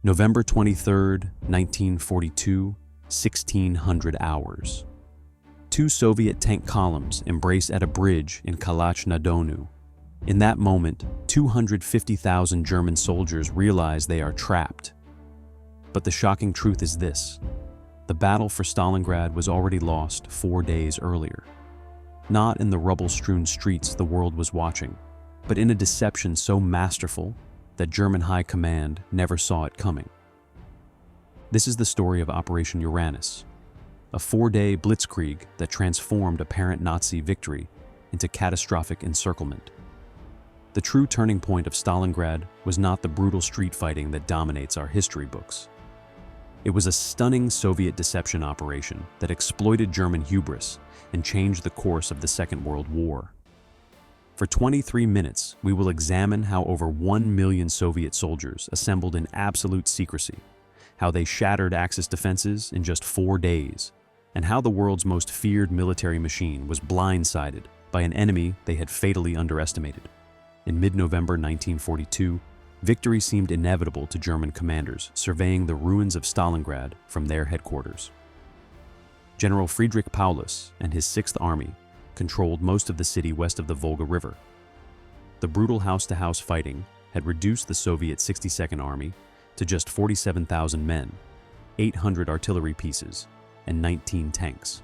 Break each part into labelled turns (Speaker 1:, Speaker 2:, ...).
Speaker 1: November 23, 1942, 1600 hours. Two Soviet tank columns embrace at a bridge in Kalach-na-Donu. In that moment, 250,000 German soldiers realize they are trapped. But the shocking truth is this: the battle for Stalingrad was already lost 4 days earlier. Not in the rubble-strewn streets the world was watching, but in a deception so masterful that German high command never saw it coming. This is the story of Operation Uranus, a 4-day blitzkrieg that transformed apparent Nazi victory into catastrophic encirclement. The true turning point of Stalingrad was not the brutal street fighting that dominates our history books. It was a stunning Soviet deception operation that exploited German hubris and changed the course of the Second World War. For 23 minutes, we will examine how over 1 million Soviet soldiers assembled in absolute secrecy, how they shattered Axis defenses in just 4 days, and how the world's most feared military machine was blindsided by an enemy they had fatally underestimated. In mid-November 1942, victory seemed inevitable to German commanders surveying the ruins of Stalingrad from their headquarters. General Friedrich Paulus and his 6th Army controlled most of the city west of the Volga River. The brutal house-to-house fighting had reduced the Soviet 62nd Army to just 47,000 men, 800 artillery pieces, and 19 tanks.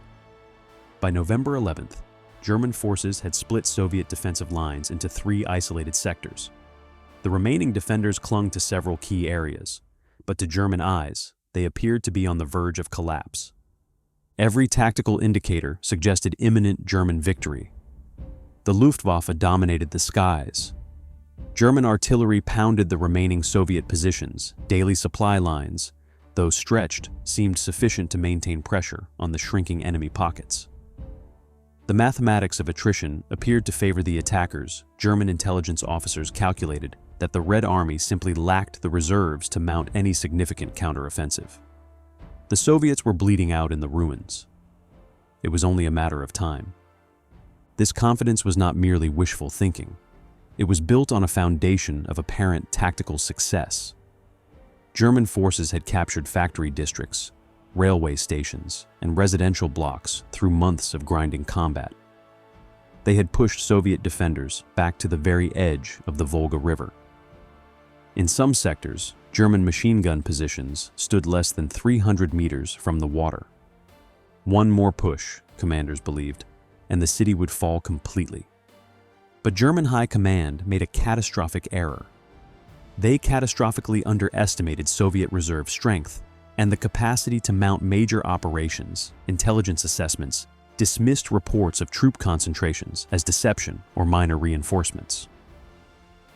Speaker 1: By November 11th, German forces had split Soviet defensive lines into 3 isolated sectors. The remaining defenders clung to several key areas, but to German eyes, they appeared to be on the verge of collapse. Every tactical indicator suggested imminent German victory. The Luftwaffe dominated the skies. German artillery pounded the remaining Soviet positions. Daily supply lines, though stretched, seemed sufficient to maintain pressure on the shrinking enemy pockets. The mathematics of attrition appeared to favor the attackers. German intelligence officers calculated that the Red Army simply lacked the reserves to mount any significant counteroffensive. The Soviets were bleeding out in the ruins. It was only a matter of time. This confidence was not merely wishful thinking. It was built on a foundation of apparent tactical success. German forces had captured factory districts, railway stations, and residential blocks through months of grinding combat. They had pushed Soviet defenders back to the very edge of the Volga River. In some sectors, German machine gun positions stood less than 300 meters from the water. One more push, commanders believed, and the city would fall completely. But German high command made a catastrophic error. They catastrophically underestimated Soviet reserve strength and the capacity to mount major operations. Intelligence assessments dismissed reports of troop concentrations as deception or minor reinforcements.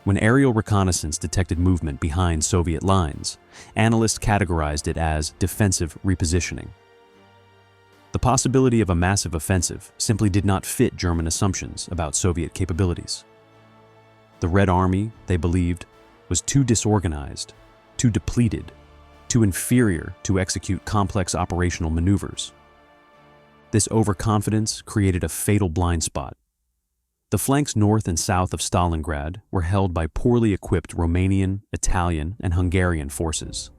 Speaker 1: When aerial reconnaissance detected movement behind Soviet lines, analysts categorized it as defensive repositioning. The possibility of a massive offensive simply did not fit German assumptions about Soviet capabilities. The Red Army, they believed, was too disorganized, too depleted, too inferior to execute complex operational maneuvers. This overconfidence created a fatal blind spot. The flanks north and south of Stalingrad were held by poorly equipped Romanian, Italian, and Hungarian forces.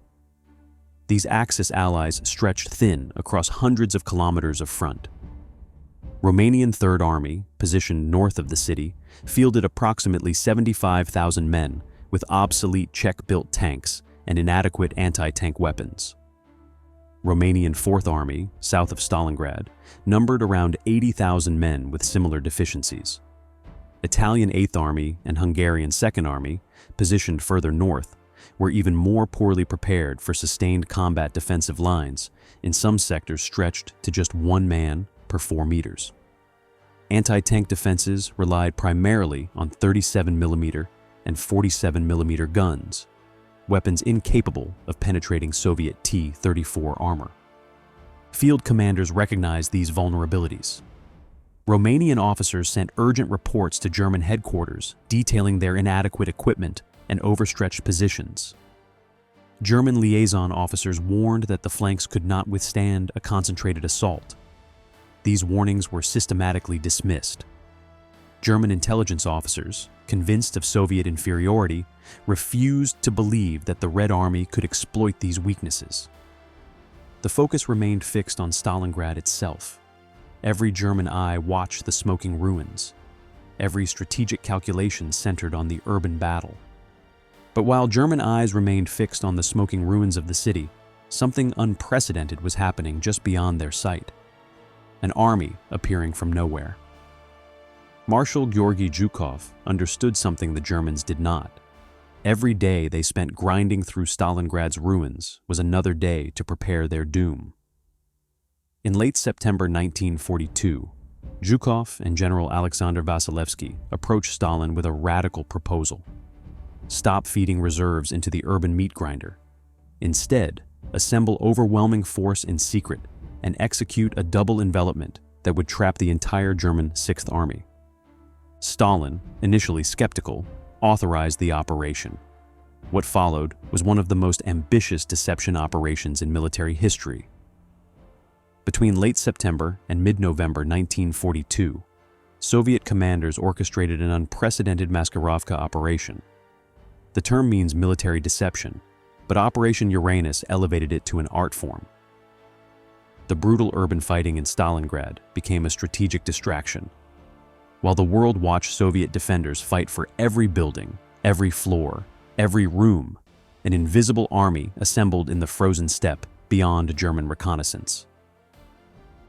Speaker 1: These Axis allies stretched thin across hundreds of kilometers of front. Romanian Third Army, positioned north of the city, fielded approximately 75,000 men with obsolete Czech-built tanks and inadequate anti-tank weapons. Romanian Fourth Army, south of Stalingrad, numbered around 80,000 men with similar deficiencies. Italian Eighth Army and Hungarian Second Army, positioned further north, were even more poorly prepared for sustained combat defensive lines, in some sectors stretched to just 1 man per 4 meters. Anti-tank defenses relied primarily on 37mm and 47mm guns, weapons incapable of penetrating Soviet T-34 armor. Field commanders recognized these vulnerabilities. Romanian officers sent urgent reports to German headquarters detailing their inadequate equipment and overstretched positions. German liaison officers warned that the flanks could not withstand a concentrated assault. These warnings were systematically dismissed. German intelligence officers, convinced of Soviet inferiority, refused to believe that the Red Army could exploit these weaknesses. The focus remained fixed on Stalingrad itself. Every German eye watched the smoking ruins. Every strategic calculation centered on the urban battle. But while German eyes remained fixed on the smoking ruins of the city, something unprecedented was happening just beyond their sight. An army appearing from nowhere. Marshal Georgy Zhukov understood something the Germans did not. Every day they spent grinding through Stalingrad's ruins was another day to prepare their doom. In late September 1942, Zhukov and General Alexander Vasilevsky approached Stalin with a radical proposal. Stop feeding reserves into the urban meat grinder. Instead, assemble overwhelming force in secret and execute a double envelopment that would trap the entire German Sixth Army. Stalin, initially skeptical, authorized the operation. What followed was one of the most ambitious deception operations in military history. Between late September and mid-November 1942, Soviet commanders orchestrated an unprecedented Maskirovka operation. The term means military deception, but Operation Uranus elevated it to an art form. The brutal urban fighting in Stalingrad became a strategic distraction. While the world watched Soviet defenders fight for every building, every floor, every room, an invisible army assembled in the frozen steppe beyond German reconnaissance.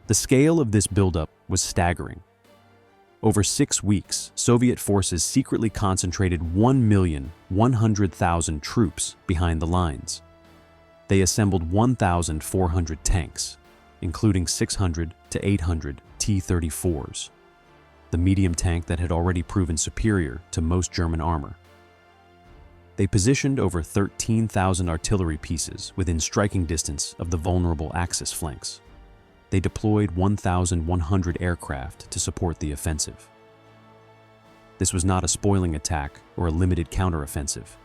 Speaker 1: The scale of this buildup was staggering. Over 6 weeks, Soviet forces secretly concentrated 1,100,000 troops behind the lines. They assembled 1,400 tanks, including 600 to 800 T-34s. The medium tank that had already proven superior to most German armor. They positioned over 13,000 artillery pieces within striking distance of the vulnerable Axis flanks. They deployed 1,100 aircraft to support the offensive. This was not a spoiling attack or a limited counteroffensive.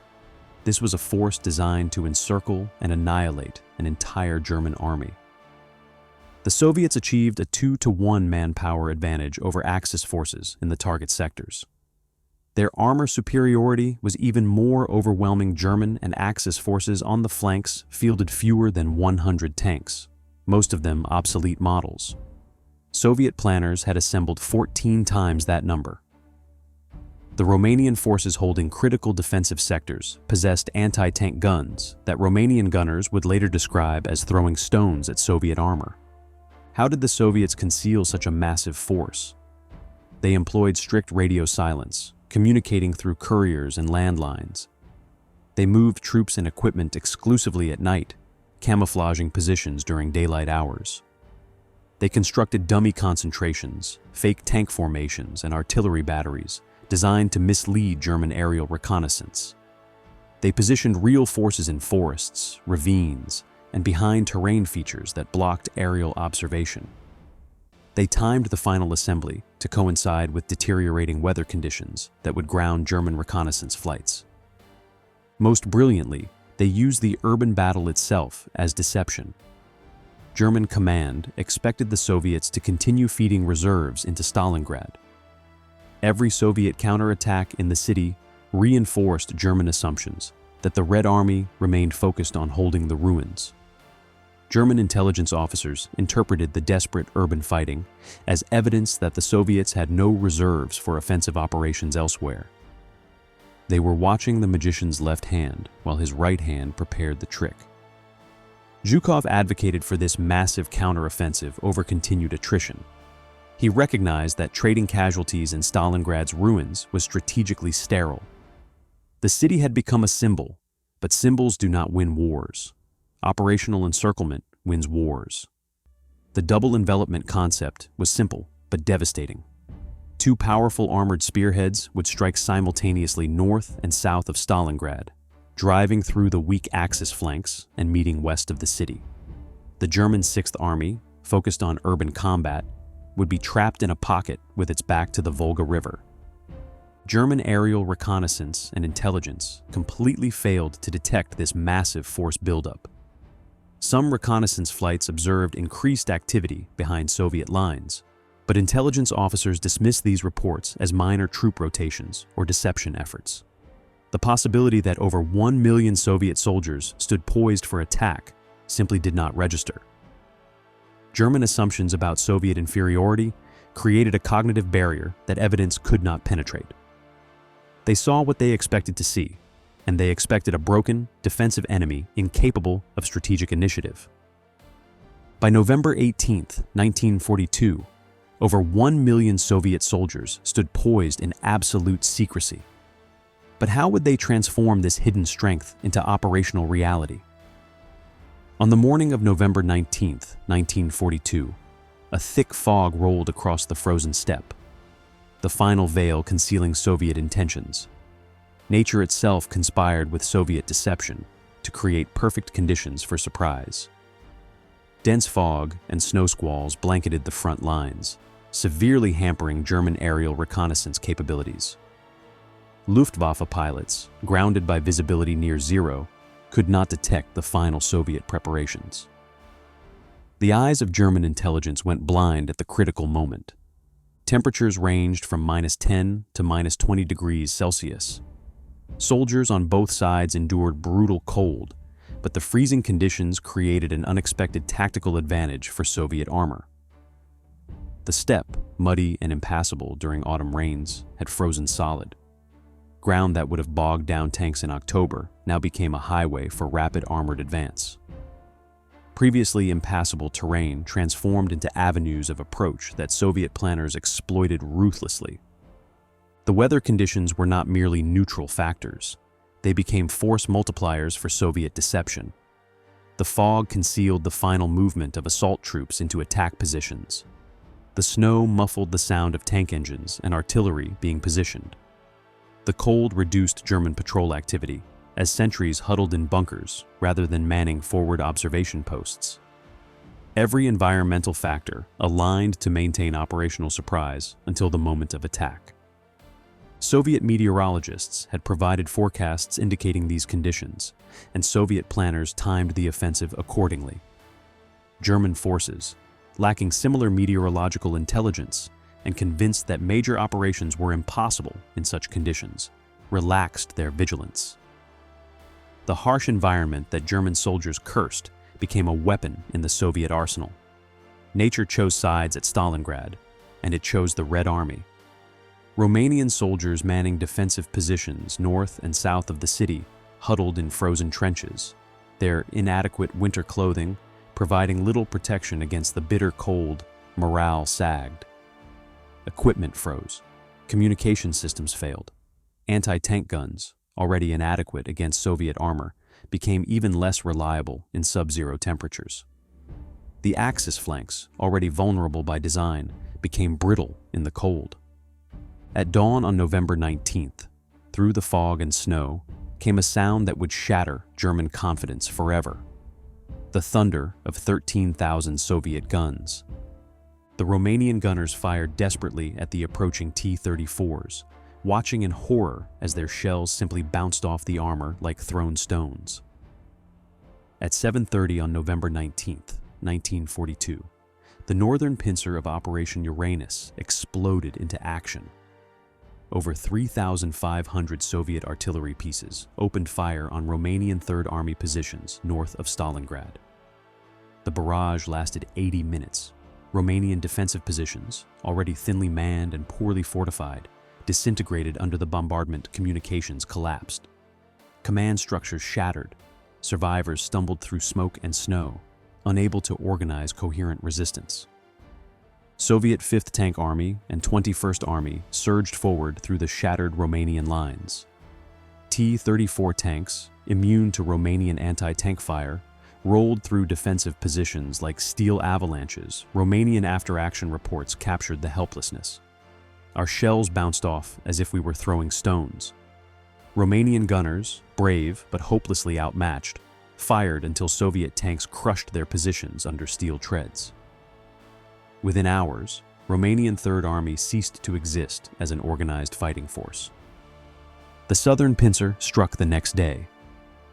Speaker 1: This was a force designed to encircle and annihilate an entire German army. The Soviets achieved a 2-to-1 manpower advantage over Axis forces in the target sectors. Their armor superiority was even more overwhelming. German and Axis forces on the flanks fielded fewer than 100 tanks, most of them obsolete models. Soviet planners had assembled 14 times that number. The Romanian forces holding critical defensive sectors possessed anti-tank guns that Romanian gunners would later describe as throwing stones at Soviet armor. How did the Soviets conceal such a massive force? They employed strict radio silence, communicating through couriers and landlines. They moved troops and equipment exclusively at night, camouflaging positions during daylight hours. They constructed dummy concentrations, fake tank formations, and artillery batteries designed to mislead German aerial reconnaissance. They positioned real forces in forests, ravines, and behind terrain features that blocked aerial observation. They timed the final assembly to coincide with deteriorating weather conditions that would ground German reconnaissance flights. Most brilliantly, they used the urban battle itself as deception. German command expected the Soviets to continue feeding reserves into Stalingrad. Every Soviet counterattack in the city reinforced German assumptions that the Red Army remained focused on holding the ruins. German intelligence officers interpreted the desperate urban fighting as evidence that the Soviets had no reserves for offensive operations elsewhere. They were watching the magician's left hand while his right hand prepared the trick. Zhukov advocated for this massive counteroffensive over continued attrition. He recognized that trading casualties in Stalingrad's ruins was strategically sterile. The city had become a symbol, but symbols do not win wars. Operational encirclement wins wars. The double envelopment concept was simple but devastating. 2 powerful armored spearheads would strike simultaneously north and south of Stalingrad, driving through the weak Axis flanks and meeting west of the city. The German Sixth Army, focused on urban combat, would be trapped in a pocket with its back to the Volga River. German aerial reconnaissance and intelligence completely failed to detect this massive force buildup. Some reconnaissance flights observed increased activity behind Soviet lines, But intelligence officers dismissed these reports as minor troop rotations or deception efforts. The possibility that over 1 million Soviet soldiers stood poised for attack simply did not register. German assumptions about Soviet inferiority created a cognitive barrier that evidence could not penetrate. They saw what they expected to see, and they expected a broken, defensive enemy incapable of strategic initiative. By November 18, 1942, over 1 million Soviet soldiers stood poised in absolute secrecy. But how would they transform this hidden strength into operational reality? On the morning of November 19, 1942, a thick fog rolled across the frozen steppe, the final veil concealing Soviet intentions. Nature itself conspired with Soviet deception to create perfect conditions for surprise. Dense fog and snow squalls blanketed the front lines, severely hampering German aerial reconnaissance capabilities. Luftwaffe pilots, grounded by visibility near zero, could not detect the final Soviet preparations. The eyes of German intelligence went blind at the critical moment. Temperatures ranged from -10 to -20 degrees Celsius. Soldiers on both sides endured brutal cold, but the freezing conditions created an unexpected tactical advantage for Soviet armor. The steppe, muddy and impassable during autumn rains, had frozen solid. Ground that would have bogged down tanks in October now became a highway for rapid armored advance. Previously impassable terrain transformed into avenues of approach that Soviet planners exploited ruthlessly. The weather conditions were not merely neutral factors. They became force multipliers for Soviet deception. The fog concealed the final movement of assault troops into attack positions. The snow muffled the sound of tank engines and artillery being positioned. The cold reduced German patrol activity, as sentries huddled in bunkers rather than manning forward observation posts. Every environmental factor aligned to maintain operational surprise until the moment of attack. Soviet meteorologists had provided forecasts indicating these conditions, and Soviet planners timed the offensive accordingly. German forces, lacking similar meteorological intelligence and convinced that major operations were impossible in such conditions, relaxed their vigilance. The harsh environment that German soldiers cursed became a weapon in the Soviet arsenal. Nature chose sides at Stalingrad, and it chose the Red Army. Romanian soldiers manning defensive positions north and south of the city huddled in frozen trenches, their inadequate winter clothing providing little protection against the bitter cold. Morale sagged. Equipment froze. Communication systems failed. Anti-tank guns, already inadequate against Soviet armor, became even less reliable in sub-zero temperatures. The Axis flanks, already vulnerable by design, became brittle in the cold. At dawn on November 19th, through the fog and snow, came a sound that would shatter German confidence forever. The thunder of 13,000 Soviet guns. The Romanian gunners fired desperately at the approaching T-34s, watching in horror as their shells simply bounced off the armor like thrown stones. At 7:30 on November 19th, 1942, the northern pincer of Operation Uranus exploded into action. Over 3,500 Soviet artillery pieces opened fire on Romanian Third Army positions north of Stalingrad. The barrage lasted 80 minutes. Romanian defensive positions, already thinly manned and poorly fortified, disintegrated under the bombardment. Communications collapsed. Command structures shattered. Survivors stumbled through smoke and snow, unable to organize coherent resistance. Soviet 5th Tank Army and 21st Army surged forward through the shattered Romanian lines. T-34 tanks, immune to Romanian anti-tank fire, rolled through defensive positions like steel avalanches. Romanian after-action reports captured the helplessness. Our shells bounced off as if we were throwing stones. Romanian gunners, brave but hopelessly outmatched, fired until Soviet tanks crushed their positions under steel treads. Within hours, Romanian Third Army ceased to exist as an organized fighting force. The southern pincer struck the next day.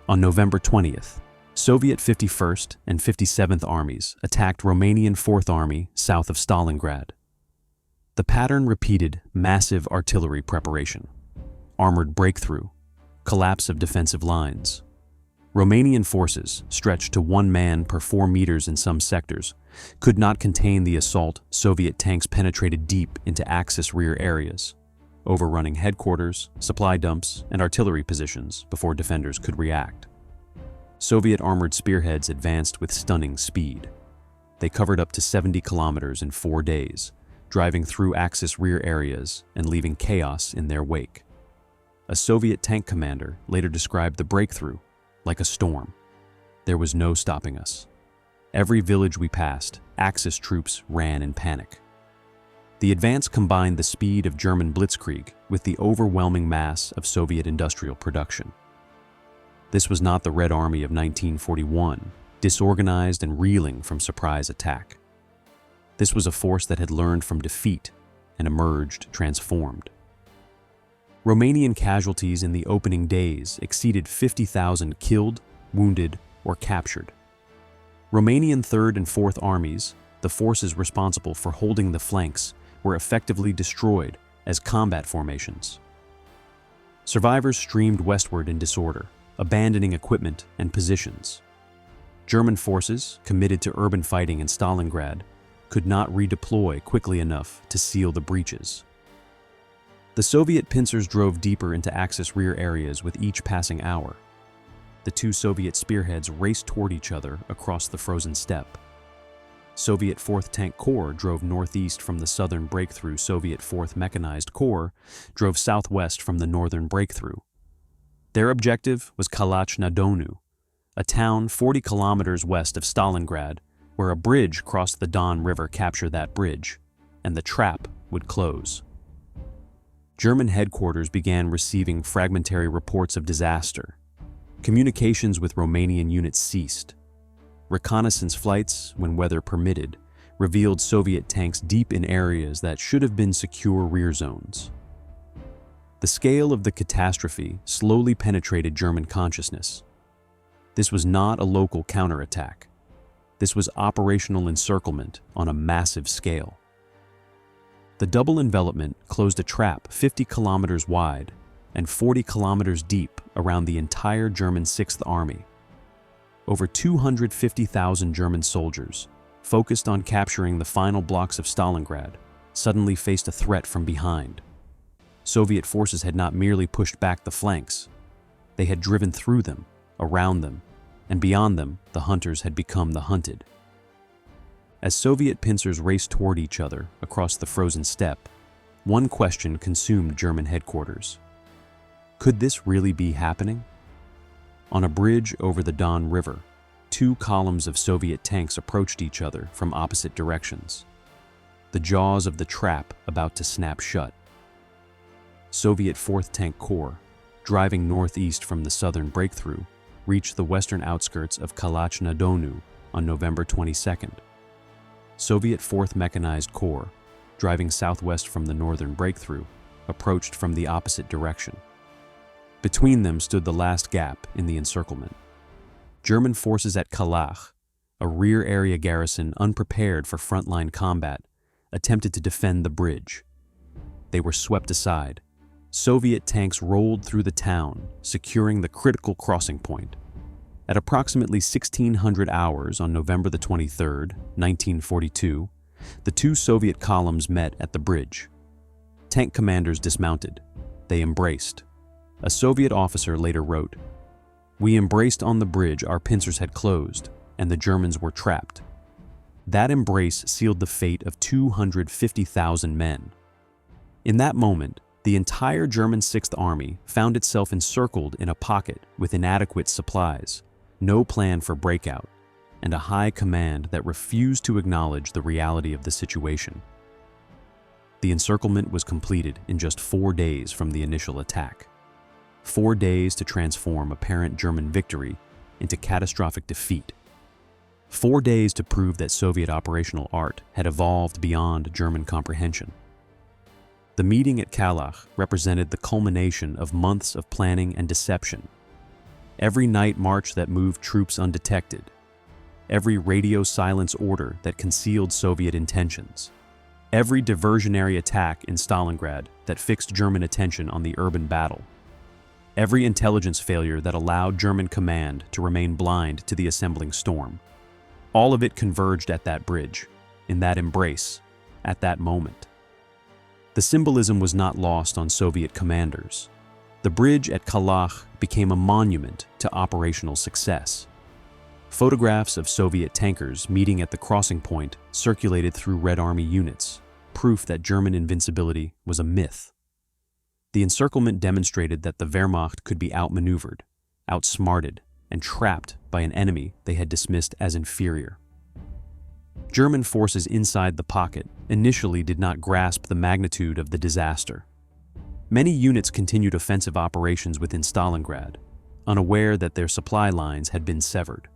Speaker 1: On November 20th, Soviet 51st and 57th Armies attacked Romanian 4th Army south of Stalingrad. The pattern repeated massive artillery preparation, armored breakthrough, collapse of defensive lines. Romanian forces, stretched to 1 man per 4 meters in some sectors, could not contain the assault. Soviet tanks penetrated deep into Axis rear areas, overrunning headquarters, supply dumps, and artillery positions before defenders could react. Soviet armored spearheads advanced with stunning speed. They covered up to 70 kilometers in 4 days, driving through Axis rear areas and leaving chaos in their wake. A Soviet tank commander later described the breakthrough like a storm. There was no stopping us. Every village we passed, Axis troops ran in panic. The advance combined the speed of German blitzkrieg with the overwhelming mass of Soviet industrial production. This was not the Red Army of 1941, disorganized and reeling from surprise attack. This was a force that had learned from defeat and emerged transformed. Romanian casualties in the opening days exceeded 50,000 killed, wounded, or captured. Romanian 3rd and 4th Armies, the forces responsible for holding the flanks, were effectively destroyed as combat formations. Survivors streamed westward in disorder, abandoning equipment and positions. German forces, committed to urban fighting in Stalingrad, could not redeploy quickly enough to seal the breaches. The Soviet pincers drove deeper into Axis rear areas with each passing hour. The 2 Soviet spearheads raced toward each other across the frozen steppe. Soviet 4th Tank Corps drove northeast from the southern breakthrough. Soviet 4th Mechanized Corps drove southwest from the northern breakthrough. Their objective was Kalach-na-Donu, a town 40 kilometers west of Stalingrad, where a bridge crossed the Don River. Capture that bridge, and the trap would close. German headquarters began receiving fragmentary reports of disaster. Communications with Romanian units ceased. Reconnaissance flights, when weather permitted, revealed Soviet tanks deep in areas that should have been secure rear zones. The scale of the catastrophe slowly penetrated German consciousness. This was not a local counterattack. This was operational encirclement on a massive scale. The double envelopment closed a trap 50 kilometers wide and 40 kilometers deep around the entire German 6th Army. Over 250,000 German soldiers, focused on capturing the final blocks of Stalingrad, suddenly faced a threat from behind. Soviet forces had not merely pushed back the flanks, they had driven through them, around them, and beyond them, the hunters had become the hunted. As Soviet pincers raced toward each other across the frozen steppe, one question consumed German headquarters. Could this really be happening? On a bridge over the Don River, 2 columns of Soviet tanks approached each other from opposite directions, the jaws of the trap about to snap shut. Soviet 4th Tank Corps, driving northeast from the southern breakthrough, reached the western outskirts of Kalach-na-Donu on November 22nd. Soviet 4th Mechanized Corps, driving southwest from the northern breakthrough, approached from the opposite direction. Between them stood the last gap in the encirclement. German forces at Kalach, a rear area garrison unprepared for frontline combat, attempted to defend the bridge. They were swept aside. Soviet tanks rolled through the town, securing the critical crossing point. At approximately 1600 hours on November the 23rd, 1942, the 2 Soviet columns met at the bridge. Tank commanders dismounted. They embraced. A Soviet officer later wrote, "We embraced on the bridge our pincers had closed, and the Germans were trapped." That embrace sealed the fate of 250,000 men. In that moment, the entire German 6th Army found itself encircled in a pocket with inadequate supplies, no plan for breakout, and a high command that refused to acknowledge the reality of the situation. The encirclement was completed in just 4 days from the initial attack. 4 days to transform apparent German victory into catastrophic defeat. 4 days to prove that Soviet operational art had evolved beyond German comprehension. The meeting at Kalach represented the culmination of months of planning and deception. Every night march that moved troops undetected. Every radio silence order that concealed Soviet intentions. every diversionary attack in Stalingrad that fixed German attention on the urban battle, every intelligence failure that allowed German command to remain blind to the assembling storm. All of it converged at that bridge, in that embrace, at that moment. The symbolism was not lost on Soviet commanders. The bridge at Kalach became a monument to operational success. Photographs of Soviet tankers meeting at the crossing point circulated through Red Army units, proof that German invincibility was a myth. The encirclement demonstrated that the Wehrmacht could be outmaneuvered, outsmarted, and trapped by an enemy they had dismissed as inferior. German forces inside the pocket initially did not grasp the magnitude of the disaster. Many units continued offensive operations within Stalingrad, unaware that their supply lines had been severed.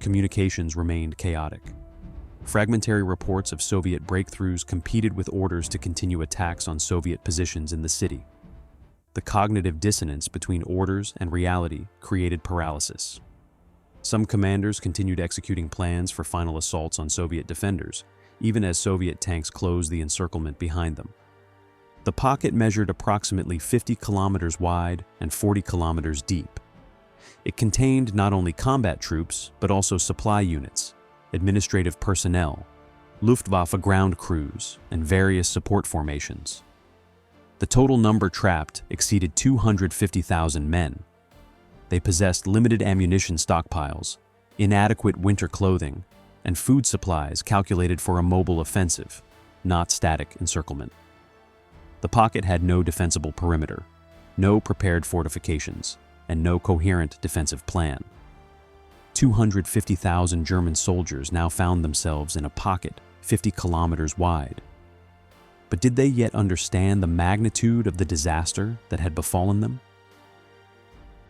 Speaker 1: Communications remained chaotic. Fragmentary reports of Soviet breakthroughs competed with orders to continue attacks on Soviet positions in the city. The cognitive dissonance between orders and reality created paralysis. Some commanders continued executing plans for final assaults on Soviet defenders, even as Soviet tanks closed the encirclement behind them. The pocket measured approximately 50 kilometers wide and 40 kilometers deep. It contained not only combat troops, but also supply units, administrative personnel, Luftwaffe ground crews, and various support formations. The total number trapped exceeded 250,000 men. They possessed limited ammunition stockpiles, inadequate winter clothing, and food supplies calculated for a mobile offensive, not static encirclement. The pocket had no defensible perimeter, no prepared fortifications, and no coherent defensive plan. 250,000 German soldiers now found themselves in a pocket 50 kilometers wide. But did they yet understand the magnitude of the disaster that had befallen them?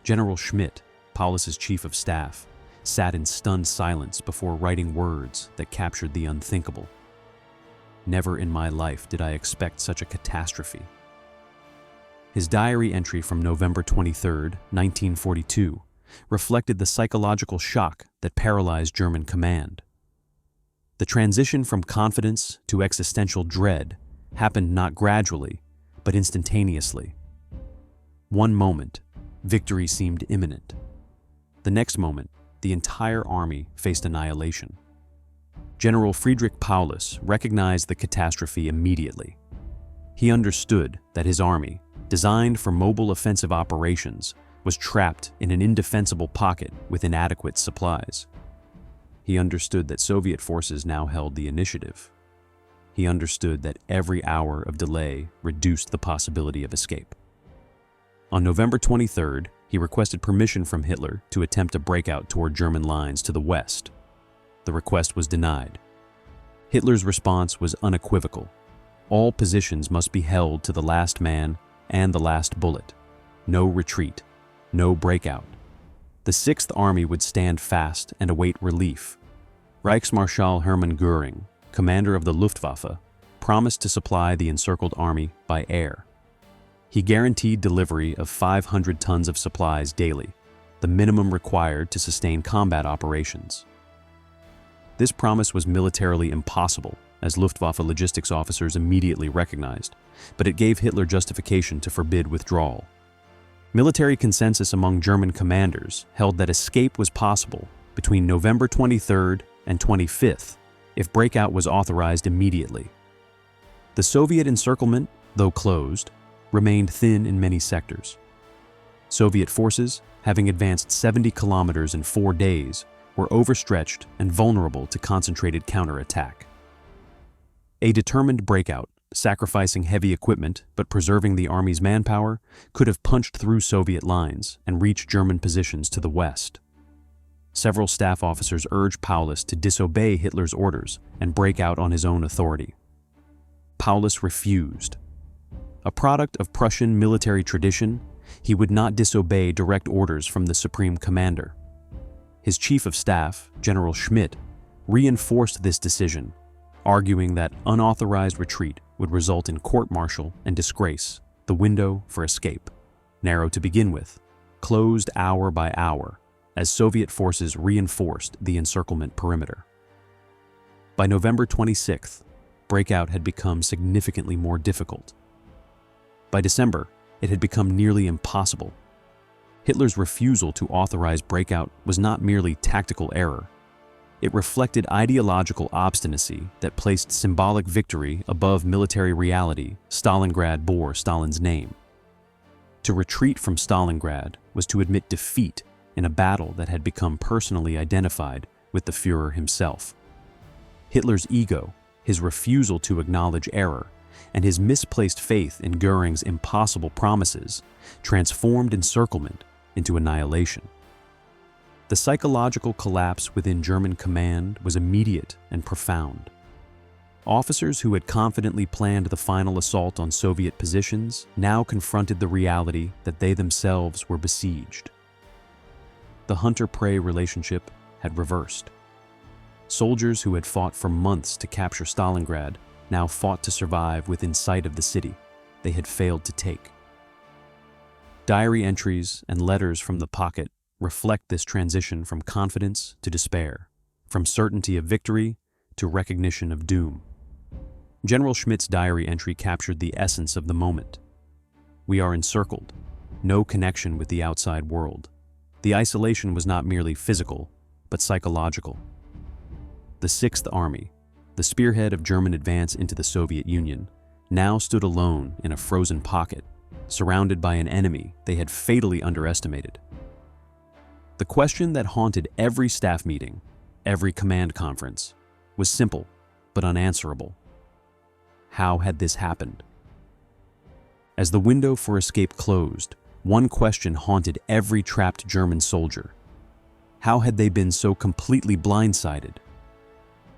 Speaker 1: General Schmidt, Paulus's chief of staff, sat in stunned silence before writing words that captured the unthinkable. Never in my life did I expect such a catastrophe. His diary entry from November 23, 1942, reflected the psychological shock that paralyzed German command. The transition from confidence to existential dread happened not gradually, but instantaneously. One moment, victory seemed imminent. The next moment, the entire army faced annihilation. General Friedrich Paulus recognized the catastrophe immediately. He understood that his army, designed for mobile offensive operations, was trapped in an indefensible pocket with inadequate supplies. He understood that Soviet forces now held the initiative. He understood that every hour of delay reduced the possibility of escape. On November 23rd, he requested permission from Hitler to attempt a breakout toward German lines to the west. The request was denied. Hitler's response was unequivocal. All positions must be held to the last man and the last bullet. No retreat, no breakout. The Sixth Army would stand fast and await relief. Reichsmarschall Hermann Göring, commander of the Luftwaffe, promised to supply the encircled army by air. He guaranteed delivery of 500 tons of supplies daily, the minimum required to sustain combat operations. This promise was militarily impossible, as Luftwaffe logistics officers immediately recognized, but it gave Hitler justification to forbid withdrawal. Military consensus among German commanders held that escape was possible between November 23rd and 25th if breakout was authorized immediately. The Soviet encirclement, though closed, remained thin in many sectors. Soviet forces, having advanced 70 kilometers in 4 days, were overstretched and vulnerable to concentrated counterattack. A determined breakout, sacrificing heavy equipment but preserving the army's manpower, could have punched through Soviet lines and reached German positions to the west. Several staff officers urged Paulus to disobey Hitler's orders and break out on his own authority. Paulus refused. A product of Prussian military tradition, he would not disobey direct orders from the supreme commander. His chief of staff, General Schmidt, reinforced this decision, arguing that unauthorized retreat would result in court-martial and disgrace, the window for escape, narrow to begin with, closed hour by hour, as Soviet forces reinforced the encirclement perimeter. By November 26th, breakout had become significantly more difficult. By December, it had become nearly impossible. Hitler's refusal to authorize breakout was not merely tactical error. It reflected ideological obstinacy that placed symbolic victory above military reality. Stalingrad bore Stalin's name. To retreat from Stalingrad was to admit defeat in a battle that had become personally identified with the Führer himself. Hitler's ego, his refusal to acknowledge error, and his misplaced faith in Göring's impossible promises transformed encirclement into annihilation. The psychological collapse within German command was immediate and profound. Officers who had confidently planned the final assault on Soviet positions now confronted the reality that they themselves were besieged. The hunter-prey relationship had reversed. Soldiers who had fought for months to capture Stalingrad now fought to survive within sight of the city they had failed to take. Diary entries and letters from the pocket reflect this transition from confidence to despair, from certainty of victory to recognition of doom. General Schmidt's diary entry captured the essence of the moment. We are encircled, no connection with the outside world. The isolation was not merely physical, but psychological. The Sixth Army, the spearhead of German advance into the Soviet Union, now stood alone in a frozen pocket, surrounded by an enemy they had fatally underestimated. The question that haunted every staff meeting, every command conference, was simple but unanswerable. How had this happened? As the window for escape closed, one question haunted every trapped German soldier. How had they been so completely blindsided?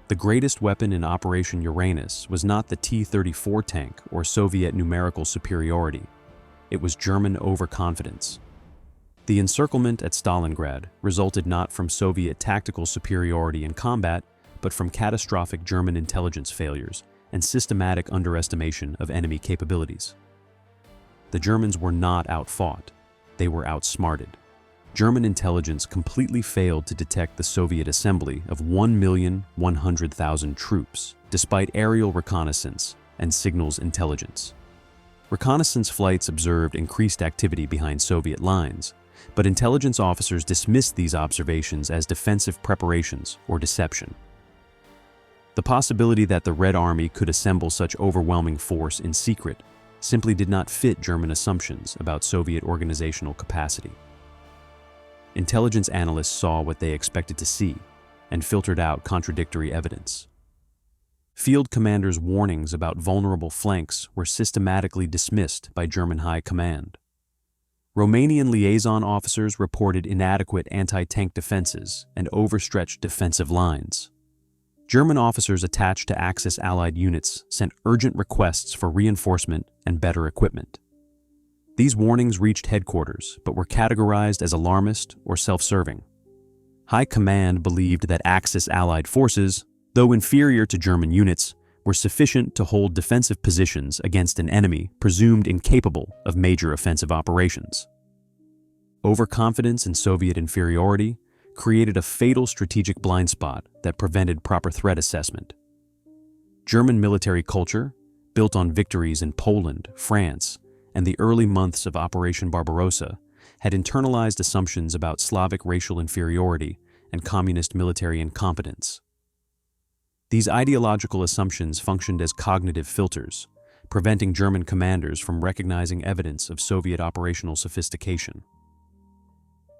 Speaker 1: The greatest weapon in Operation Uranus was not the T-34 tank or Soviet numerical superiority. It was German overconfidence. The encirclement at Stalingrad resulted not from Soviet tactical superiority in combat, but from catastrophic German intelligence failures and systematic underestimation of enemy capabilities. The Germans were not outfought, they were outsmarted. German intelligence completely failed to detect the Soviet assembly of 1,100,000 troops, despite aerial reconnaissance and signals intelligence. Reconnaissance flights observed increased activity behind Soviet lines, but intelligence officers dismissed these observations as defensive preparations or deception. The possibility that the Red Army could assemble such overwhelming force in secret simply did not fit German assumptions about Soviet organizational capacity. Intelligence analysts saw what they expected to see and filtered out contradictory evidence. Field commanders' warnings about vulnerable flanks were systematically dismissed by German high command. Romanian liaison officers reported inadequate anti-tank defenses and overstretched defensive lines. German officers attached to Axis Allied units sent urgent requests for reinforcement and better equipment. These warnings reached headquarters, but were categorized as alarmist or self-serving. High command believed that Axis Allied forces, though inferior to German units, were sufficient to hold defensive positions against an enemy presumed incapable of major offensive operations. Overconfidence in Soviet inferiority created a fatal strategic blind spot that prevented proper threat assessment. German military culture, built on victories in Poland, France, and the early months of Operation Barbarossa, had internalized assumptions about Slavic racial inferiority and communist military incompetence. These ideological assumptions functioned as cognitive filters, preventing German commanders from recognizing evidence of Soviet operational sophistication.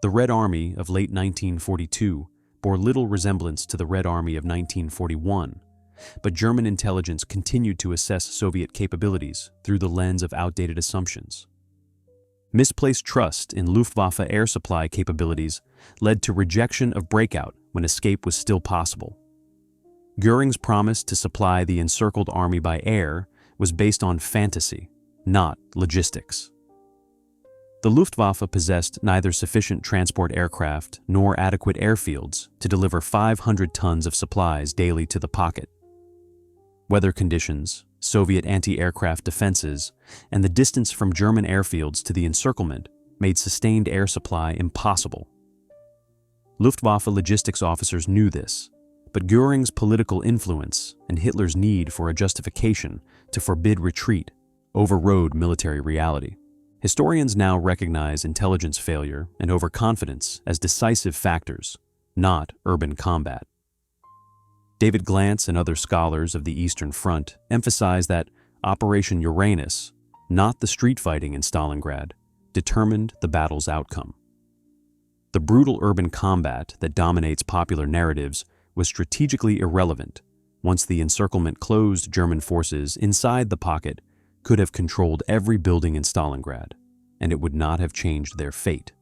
Speaker 1: The Red Army of late 1942 bore little resemblance to the Red Army of 1941, but German intelligence continued to assess Soviet capabilities through the lens of outdated assumptions. Misplaced trust in Luftwaffe air supply capabilities led to rejection of breakout when escape was still possible. Göring's promise to supply the encircled army by air was based on fantasy, not logistics. The Luftwaffe possessed neither sufficient transport aircraft nor adequate airfields to deliver 500 tons of supplies daily to the pocket. Weather conditions, Soviet anti-aircraft defenses, and the distance from German airfields to the encirclement made sustained air supply impossible. Luftwaffe logistics officers knew this, but Göring's political influence and Hitler's need for a justification to forbid retreat overrode military reality. Historians now recognize intelligence failure and overconfidence as decisive factors, not urban combat. David Glantz and other scholars of the Eastern Front emphasize that Operation Uranus, not the street fighting in Stalingrad, determined the battle's outcome. The brutal urban combat that dominates popular narratives was strategically irrelevant. Once the encirclement closed, German forces inside the pocket could have controlled every building in Stalingrad, and it would not have changed their fate.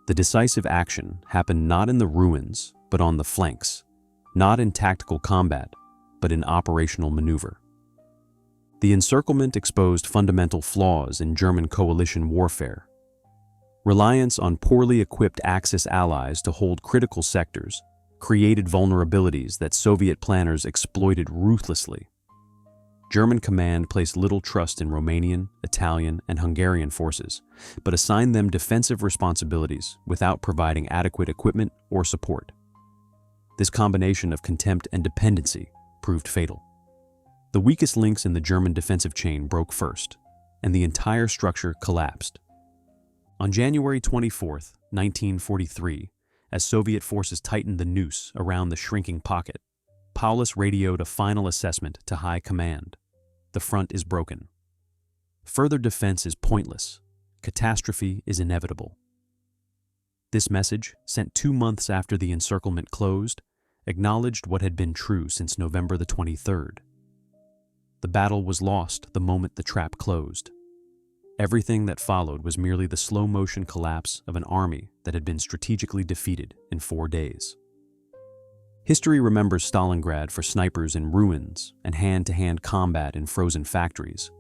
Speaker 1: The decisive action happened not in the ruins, but on the flanks, not in tactical combat, but in operational maneuver. The encirclement exposed fundamental flaws in German coalition warfare. Reliance on poorly equipped Axis allies to hold critical sectors created vulnerabilities that Soviet planners exploited ruthlessly. German command placed little trust in Romanian, Italian, and Hungarian forces, but assigned them defensive responsibilities without providing adequate equipment or support. This combination of contempt and dependency proved fatal. The weakest links in the German defensive chain broke first, and the entire structure collapsed. On January 24, 1943, as Soviet forces tightened the noose around the shrinking pocket, Paulus radioed a final assessment to high command. The front is broken. Further defense is pointless. Catastrophe is inevitable. This message, sent 2 months after the encirclement closed, acknowledged what had been true since November the 23rd. The battle was lost the moment the trap closed. Everything that followed was merely the slow-motion collapse of an army that had been strategically defeated in 4 days. History remembers Stalingrad for snipers in ruins and hand-to-hand combat in frozen factories.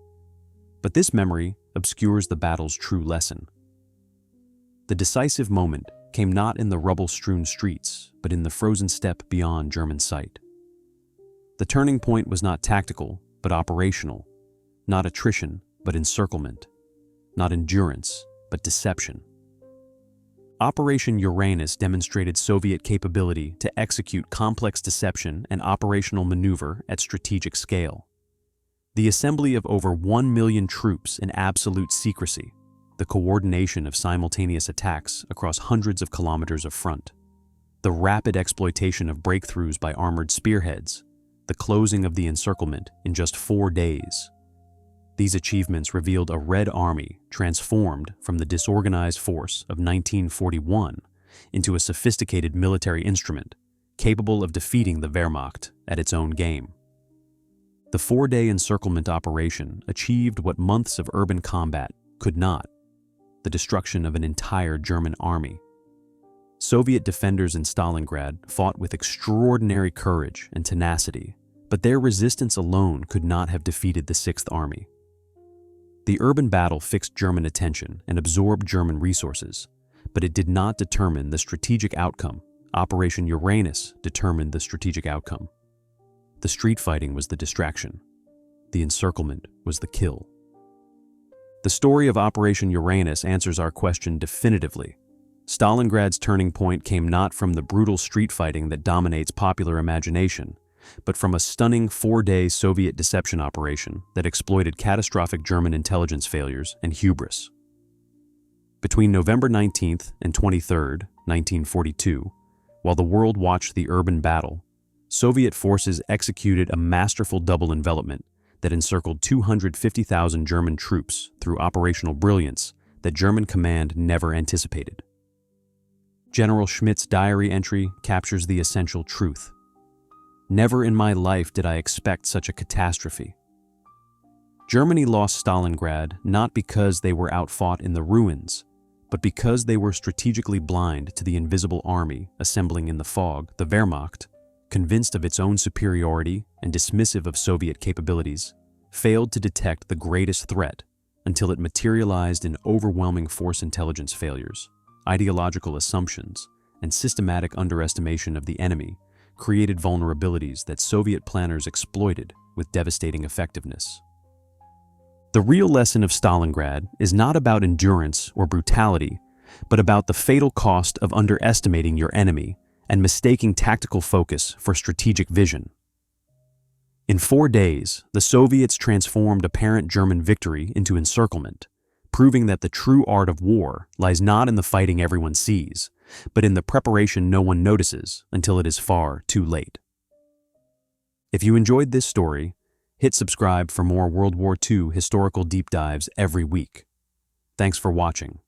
Speaker 1: But this memory obscures the battle's true lesson. The decisive moment came not in the rubble-strewn streets, but in the frozen steppe beyond German sight. The turning point was not tactical, but operational, not attrition, but encirclement, not endurance, but deception. Operation Uranus demonstrated Soviet capability to execute complex deception and operational maneuver at strategic scale. The assembly of over 1 million troops in absolute secrecy, the coordination of simultaneous attacks across hundreds of kilometers of front, the rapid exploitation of breakthroughs by armored spearheads, the closing of the encirclement in just 4 days. These achievements revealed a Red Army transformed from the disorganized force of 1941 into a sophisticated military instrument capable of defeating the Wehrmacht at its own game. The 4-day encirclement operation achieved what months of urban combat could not: the destruction of an entire German army. Soviet defenders in Stalingrad fought with extraordinary courage and tenacity, but their resistance alone could not have defeated the Sixth Army. The urban battle fixed German attention and absorbed German resources, but it did not determine the strategic outcome. Operation Uranus determined the strategic outcome. The street fighting was the distraction. The encirclement was the kill. The story of Operation Uranus answers our question definitively. Stalingrad's turning point came not from the brutal street fighting that dominates popular imagination, but from a stunning 4-day Soviet deception operation that exploited catastrophic German intelligence failures and hubris. Between November 19th and 23rd, 1942, while the world watched the urban battle, Soviet forces executed a masterful double envelopment that encircled 250,000 German troops through operational brilliance that German command never anticipated. General Schmidt's diary entry captures the essential truth. Never in my life did I expect such a catastrophe. Germany lost Stalingrad not because they were outfought in the ruins, but because they were strategically blind to the invisible army assembling in the fog. The Wehrmacht, convinced of its own superiority and dismissive of Soviet capabilities, failed to detect the greatest threat until it materialized in overwhelming force intelligence failures, ideological assumptions, and systematic underestimation of the enemy created vulnerabilities that Soviet planners exploited with devastating effectiveness. The real lesson of Stalingrad is not about endurance or brutality, but about the fatal cost of underestimating your enemy and mistaking tactical focus for strategic vision. In 4 days, the Soviets transformed apparent German victory into encirclement, proving that the true art of war lies not in the fighting everyone sees, but in the preparation no one notices until it is far too late. If you enjoyed this story, hit subscribe for more World War II historical deep dives every week. Thanks for watching.